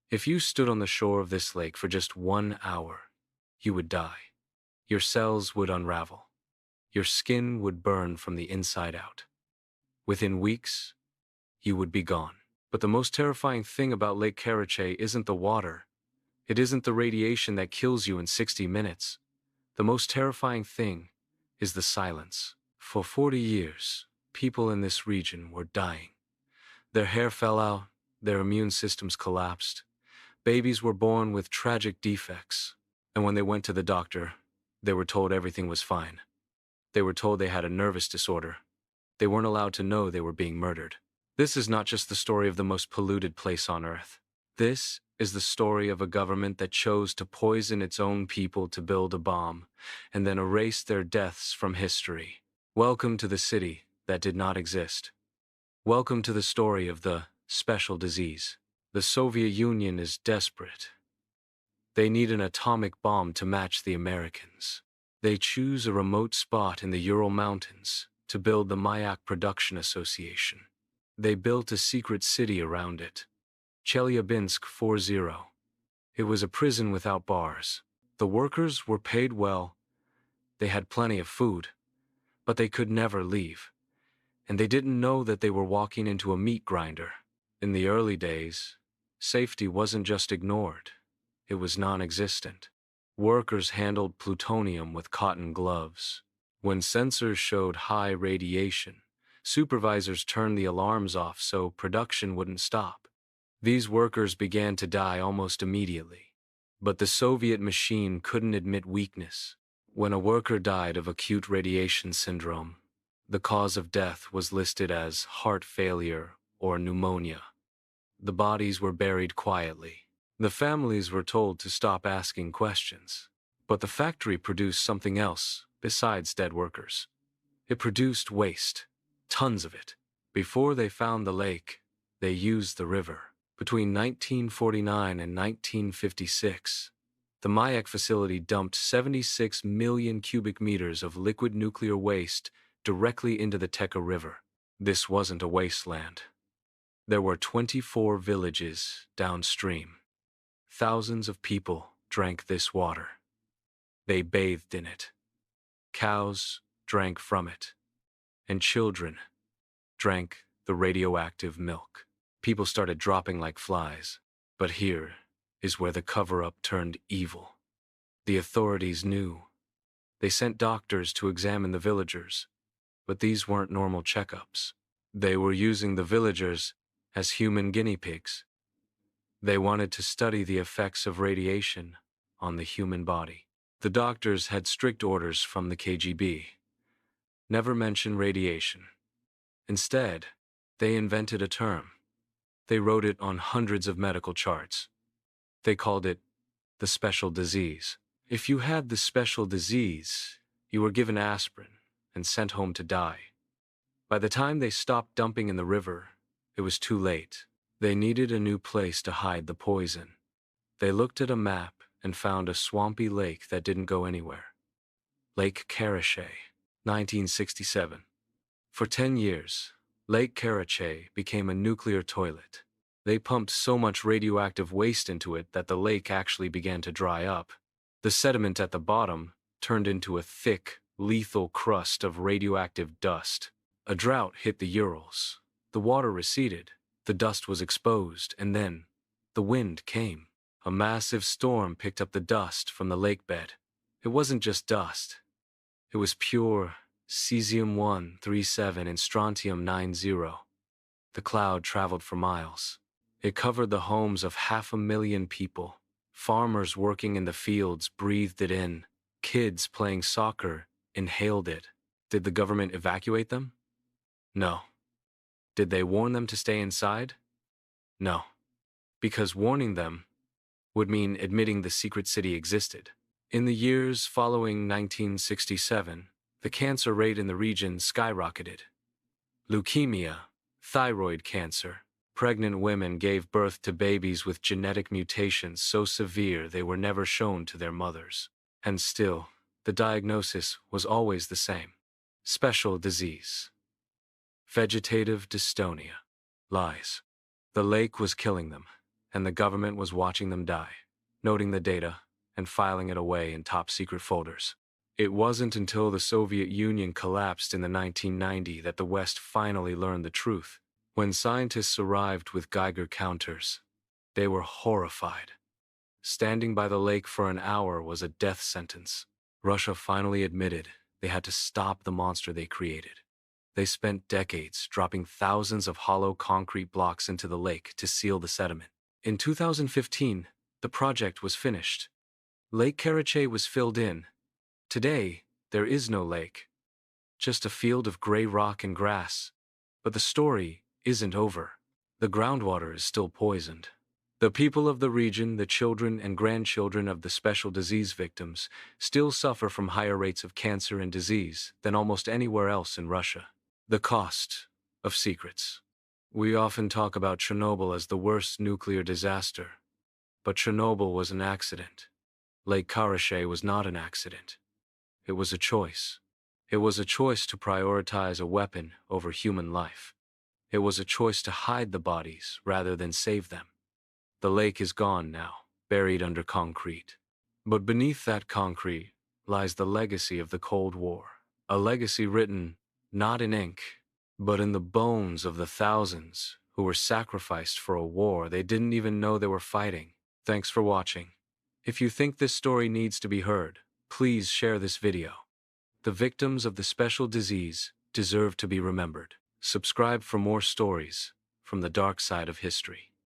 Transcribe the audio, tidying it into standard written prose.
If you stood on the shore of this lake for just 1 hour, you would die. Your cells would unravel. Your skin would burn from the inside out. Within weeks, you would be gone. But the most terrifying thing about Lake Karachay isn't the water. It isn't the radiation that kills you in 60 minutes. The most terrifying thing is the silence. For 40 years, people in this region were dying. Their hair fell out, their immune systems collapsed. Babies were born with tragic defects. And when they went to the doctor, they were told everything was fine. They were told they had a nervous disorder. They weren't allowed to know they were being murdered. This is not just the story of the most polluted place on Earth. This is the story of a government that chose to poison its own people to build a bomb, and then erase their deaths from history. Welcome to the city that did not exist. Welcome to the story of the special disease. The Soviet Union is desperate. They need an atomic bomb to match the Americans. They choose a remote spot in the Ural Mountains to build the Mayak Production Association. They built a secret city around it, Chelyabinsk 40. It was a prison without bars. The workers were paid well, they had plenty of food, but they could never leave. And they didn't know that they were walking into a meat grinder. In the early days, safety wasn't just ignored, it was non-existent. Workers handled plutonium with cotton gloves. When sensors showed high radiation, supervisors turned the alarms off so production wouldn't stop. These workers began to die almost immediately. But the Soviet machine couldn't admit weakness. When a worker died of acute radiation syndrome, the cause of death was listed as heart failure or pneumonia. The bodies were buried quietly. The families were told to stop asking questions. But the factory produced something else besides dead workers. It produced waste, tons of it. Before they found the lake, they used the river. Between 1949 and 1956, the Mayak facility dumped 76 million cubic meters of liquid nuclear waste directly into the Teka River. This wasn't a wasteland. There were 24 villages downstream. Thousands of people drank this water. They bathed in it. Cows drank from it. And children drank the radioactive milk. People started dropping like flies. But here is where the cover-up turned evil. The authorities knew. They sent doctors to examine the villagers. But these weren't normal checkups. They were using the villagers as human guinea pigs. They wanted to study the effects of radiation on the human body. The doctors had strict orders from the KGB. Never mention radiation. Instead, they invented a term. They wrote it on hundreds of medical charts. They called it the special disease. If you had the special disease, you were given aspirin and sent home to die. By the time they stopped dumping in the river, it was too late. They needed a new place to hide the poison. They looked at a map and found a swampy lake that didn't go anywhere. Lake Karachay, 1967. For 10 years, Lake Karachay became a nuclear toilet. They pumped so much radioactive waste into it that the lake actually began to dry up. The sediment at the bottom turned into a thick, lethal crust of radioactive dust. A drought hit the Urals. The water receded, the dust was exposed, and then the wind came. A massive storm picked up the dust from the lake bed. It wasn't just dust. It was pure cesium-137 and strontium-90. The cloud traveled for miles. It covered the homes of 500,000 people. Farmers working in the fields breathed it in. Kids playing soccer inhaled it. Did the government evacuate them? No. Did they warn them to stay inside? No. Because warning them would mean admitting the secret city existed. In the years following 1967, the cancer rate in the region skyrocketed. Leukemia, thyroid cancer, pregnant women gave birth to babies with genetic mutations so severe they were never shown to their mothers. And still, the diagnosis was always the same. Special disease. Vegetative dystonia. Lies. The lake was killing them, and the government was watching them die, noting the data and filing it away in top-secret folders. It wasn't until the Soviet Union collapsed in the 1990s that the West finally learned the truth. When scientists arrived with Geiger counters, they were horrified. Standing by the lake for an hour was a death sentence. Russia finally admitted they had to stop the monster they created. They spent decades dropping thousands of hollow concrete blocks into the lake to seal the sediment. In 2015, the project was finished. Lake Karachay was filled in. Today, there is no lake, just a field of gray rock and grass. But the story isn't over. The groundwater is still poisoned. The people of the region, the children and grandchildren of the special disease victims, still suffer from higher rates of cancer and disease than almost anywhere else in Russia. The cost of secrets. We often talk about Chernobyl as the worst nuclear disaster, but Chernobyl was an accident. Lake Karachay was not an accident. It was a choice. It was a choice to prioritize a weapon over human life. It was a choice to hide the bodies rather than save them. The lake is gone now, buried under concrete. But beneath that concrete lies the legacy of the Cold War. A legacy written not in ink, but in the bones of the thousands who were sacrificed for a war they didn't even know they were fighting. Thanks for watching. If you think this story needs to be heard, please share this video. The victims of the special disease deserve to be remembered. Subscribe for more stories from the dark side of history.